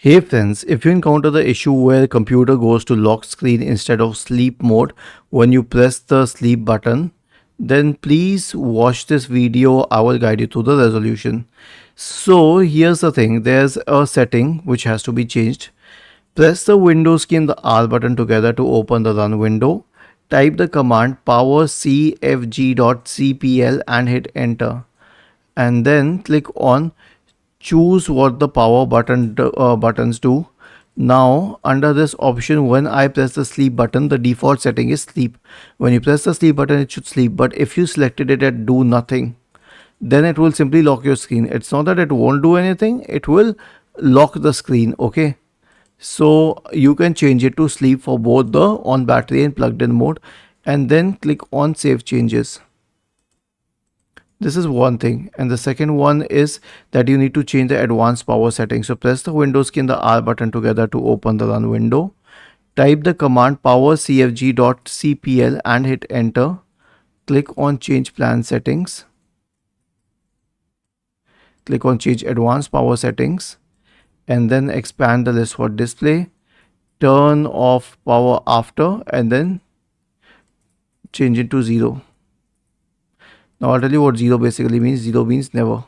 Hey friends, if you encounter the issue where computer goes to lock screen instead of sleep mode when you press the sleep button, then please watch this video. I will guide you through the resolution. So here's the thing, there's a setting which has to be changed. Press the Windows key and the R button together to open the run window. Type the command power cfg.cpl and hit enter. And then click on choose what the power buttons do. Now under this option, when I press the sleep button, the default setting is sleep. When you press the sleep button, it should sleep, but if you selected it at do nothing, then it will simply lock your screen. It's not that it won't do anything, it will lock the screen. Okay, so you can change it to sleep for both the on battery and plugged in mode, and then click on save changes. This is one thing, and the second one is that you need to change the advanced power settings. So press the Windows key and the R button together to open the run window. Type the command power cfg.cpl and hit enter. Click on change plan settings. Click on change advanced power settings and then expand the list for display. Turn off power after and then change it to 0. Now I'll tell you what 0 basically means. 0 means never.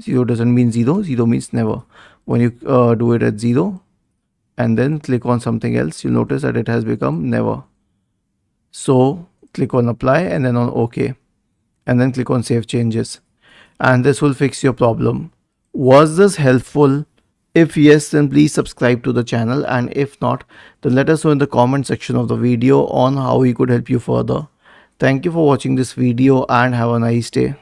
0 doesn't mean 0. 0 means never. When you do it at 0 and then click on something else, you'll notice that it has become never. So click on apply and then on OK. And then click on save changes. And this will fix your problem. Was this helpful? If yes, then please subscribe to the channel. And if not, then let us know in the comment section of the video on how we could help you further. Thank you for watching this video and have a nice day.